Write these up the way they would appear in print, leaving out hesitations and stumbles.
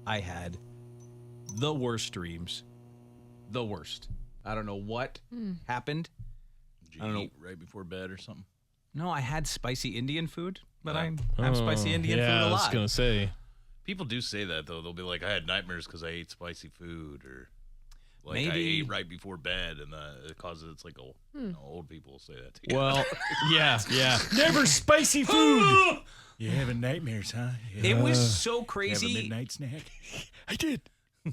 I had the worst dreams. The worst. I don't know what happened. Did you I don't know. eat right before bed or something? No, I had spicy Indian food, but Yeah. I have spicy Indian food a I was lot. going to say. People do say that, though. They'll be like, I had nightmares because I ate spicy food, or like I Maybe- ate right before bed, and it causes it's like old people say that to you. Well, yeah. Never spicy food. You're having nightmares, huh? It was so Have a crazy midnight snack? I did.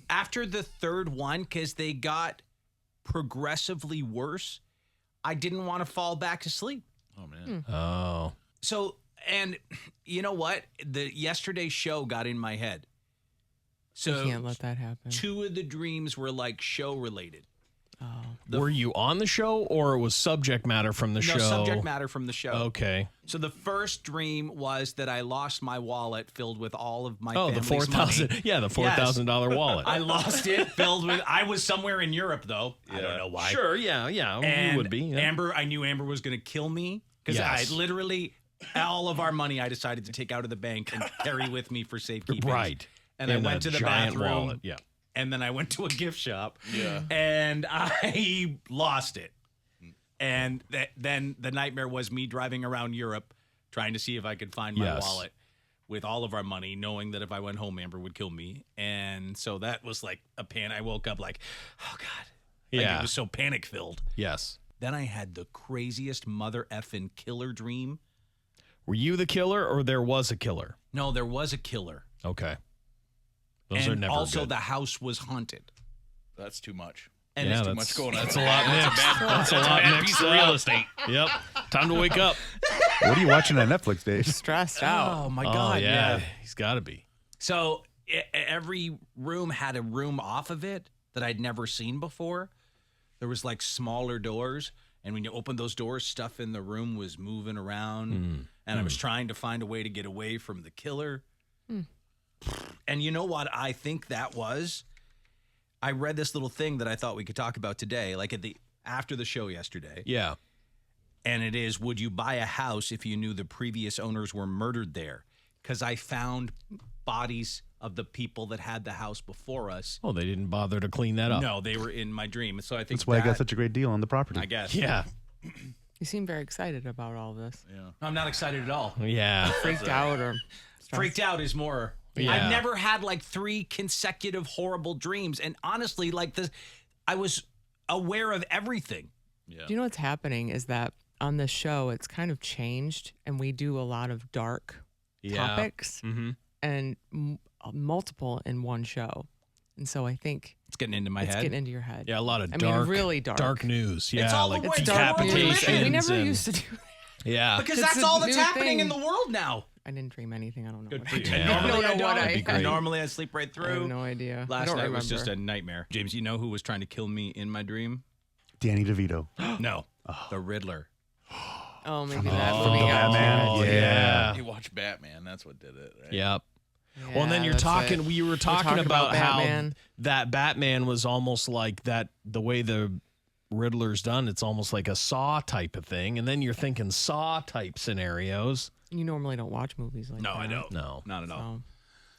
after the third one because they got progressively worse. I didn't want to fall back to sleep. Oh, man. Oh. So, and you know what? The yesterday's show got in my head. So You can't let that happen. two of the dreams were like show related. Were you on the show or it was subject matter from the No show? subject matter from the show. Okay. So the first dream was that I lost my wallet filled with all of my Oh, the family's $4,000. money. Yeah, the $4,000 wallet. I lost it filled with. I was somewhere in Europe though. I don't know why. Sure, yeah. And you would be. Yeah. Amber, I knew Amber was going to kill me because Yes. I literally all of our money I decided to take out of the bank and carry with me for safekeeping. Right. And I In went a to the giant bathroom. wallet. Yeah. And then I went to a gift shop. Yeah. And I lost it. And then the nightmare was me driving around Europe trying to see if I could find my Yes. wallet with all of our money, knowing that if I went home, Amber would kill me. And so that was like a panic. I woke up like, oh God. Like, Yeah. it was so panic filled. Yes. Then I had the craziest mother effing killer dream. Were you the killer or there was a killer? No, there was a killer. Okay. Those and are never also good. the house was haunted. That's too much. And Yeah, it's Too that's- much going on. That's a lot mixed. That's a lot bad mixed piece of up. real estate. Yep. Time to wake up. What are you watching on Netflix, Dave? Stressed out. Oh my Oh, God. yeah. He's got to be. So every room had a room off of it that I'd never seen before. There was like smaller doors. And when you opened those doors, stuff in the room was moving around. And I was trying to find a way to get away from the killer. And you know what I think that was? I read this little thing that I thought we could talk about today, like after the show yesterday. Yeah. And it is, would you buy a house if you knew the previous owners were murdered there? Because I found bodies of the people that had the house before us. Oh, they didn't bother to clean that up. No, they were in my dream. So I think That's why I got such a great deal on the property. I guess. Yeah. You seem very excited about all this. Yeah. I'm not excited at all. Yeah. Freaked out or stressed? Freaked out is more. Yeah. I've never had like 3 consecutive horrible dreams. And honestly, like I was aware of everything. Yeah. Do you know what's happening is that on the show, it's kind of changed and we do a lot of dark topics Mm-hmm. and multiple in one show. And so I think It's getting into my it's head. getting into your head. Yeah, a lot of I mean, dark, really dark. news. Yeah, all the like way It's to dark world we're living in. news. We never decapitations. used to do that. Yeah. because It's that's a all that's new happening in thing. the world now. I didn't dream anything. I don't know. Good what for I you. did. Yeah. Normally I I don't know what don't. I That'd be great. Normally I sleep right I through. have no idea. I Last don't night remember. was just a nightmare. James, you know who was trying to kill me in my dream? Danny DeVito. No, the Riddler. Oh, maybe that from movie the got Batman? you. Oh, yeah. You watch Batman. That's what did it, right? Yep. Yeah, Well, and then you're that's talking. it. We were talking talking about how Batman. that Batman was almost like that. The way the Riddler's done, it's almost like a Saw type of thing. And then you're thinking Saw type scenarios. You normally don't watch movies like No, that. I don't. No. Not at all.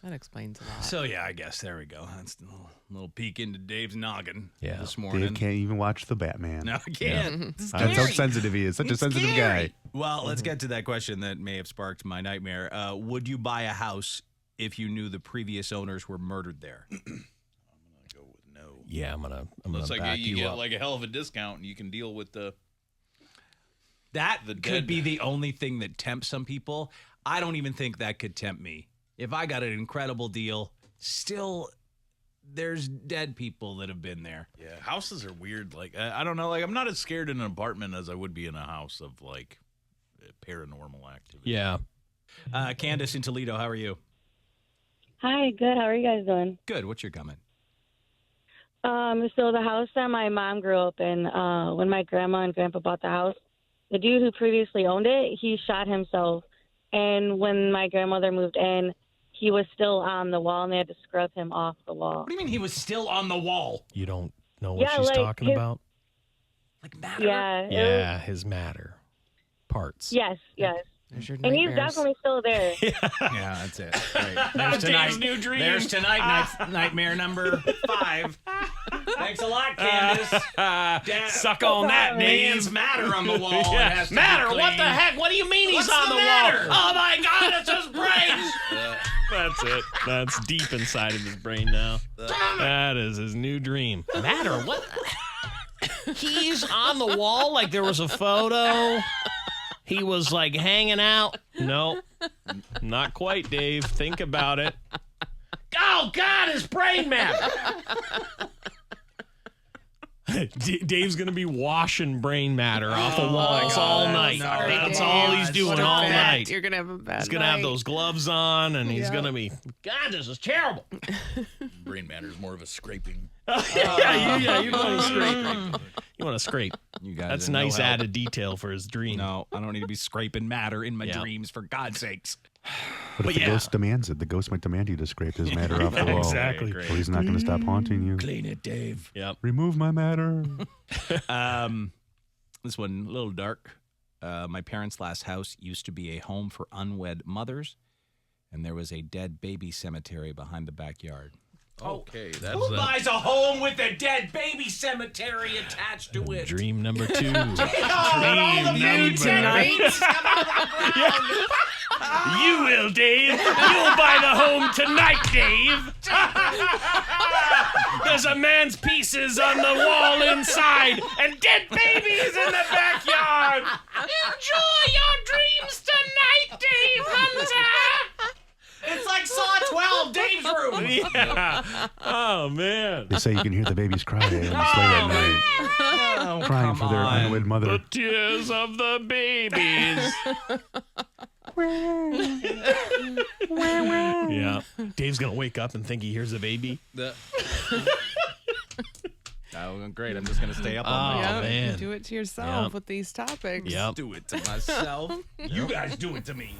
So that explains a lot. So yeah, I guess there we go. That's a little peek into Dave's noggin Yeah. this morning. Dave can't even watch the Batman. No, I can't. It's That's how scary. sensitive he is. Such a It's sensitive scary. guy. Well, let's get to that question that may have sparked my nightmare. Would you buy a house if you knew the previous owners were murdered there? I'm gonna go with no. Yeah, I'm gonna Looks like back you you get up. like a hell of a discount, and you can deal with the. That The could dead. be the only thing that tempts some people. I don't even think that could tempt me. If I got an incredible deal, still there's dead people that have been there. Yeah, houses are weird. Like I don't know. Like I'm not as scared in an apartment as I would be in a house of like paranormal activity. Yeah. Candace in Toledo, how are you? Hi, good. How are you guys doing? Good. What's your comment? So the house that my mom grew up in, when my grandma and grandpa bought the house, the dude who previously owned it, he shot himself. And when my grandmother moved in, he was still on the wall, and they had to scrub him off the wall. What do you mean he was still on the wall? You don't know what Yeah, she's like talking his- about? Like matter? Yeah. Yeah, his matter parts. Yes, yes. There's your And he's nightmares. definitely still there. Yeah, that's it. Right. There's tonight. new dream. There's tonight. Nightmare number 5. Thanks a lot, Candace. Dad, Suck on that, man's Dave. matter on the wall. It has to be Matter? What the clean. heck? What do you mean What's he's on the the matter? wall? Oh my God, it's his brain. That's it. That's deep inside of his brain now. That is his new dream. Matter? What? He's on the wall like there was a photo. He was like hanging out. No, not quite, Dave. Think about it. Oh God, his brain matter. Dave's gonna be washing brain matter off the walls all night. Sorry, That's Dave. all he's doing What a all bad- night. You're gonna have a bad He's gonna have night. those gloves on, and he's Yeah. gonna be. God, this is terrible. Brain matter is more of a scraping. yeah, you want to scrape. You want to scrape. You guys That's are no nice help. added detail for his dream. No, I don't need to be scraping matter in my Yeah. dreams, for God's sakes. But if the yeah. ghost demands it, the ghost might demand you to scrape his matter off the wall. Exactly. Or he's not going to stop haunting you. Clean it, Dave. Yep. Remove my matter. This one, a little dark. My parents' last house used to be a home for unwed mothers, and there was a dead baby cemetery behind the backyard. Okay, that's Who buys a home with a dead baby cemetery attached to it? Dream number 2. Dream number Tonight. You will, Dave. You'll buy the home tonight, Dave. There's a man's pieces on the wall inside and dead babies in the backyard. Enjoy your dreams tonight, Dave Hunter. It's like Saw 12, Dave's room. Yeah. Oh, man. They say you can hear the babies cry in the sleigh at night, Oh, crying for their unwed The mother. tears of the babies. Yeah. Dave's going to wake up and think he hears a baby. Oh, great. I'm just going to stay up all night. Oh, Yep, man. do it to yourself Yep. with these topics. Yep. Do it to myself. You guys do it to me.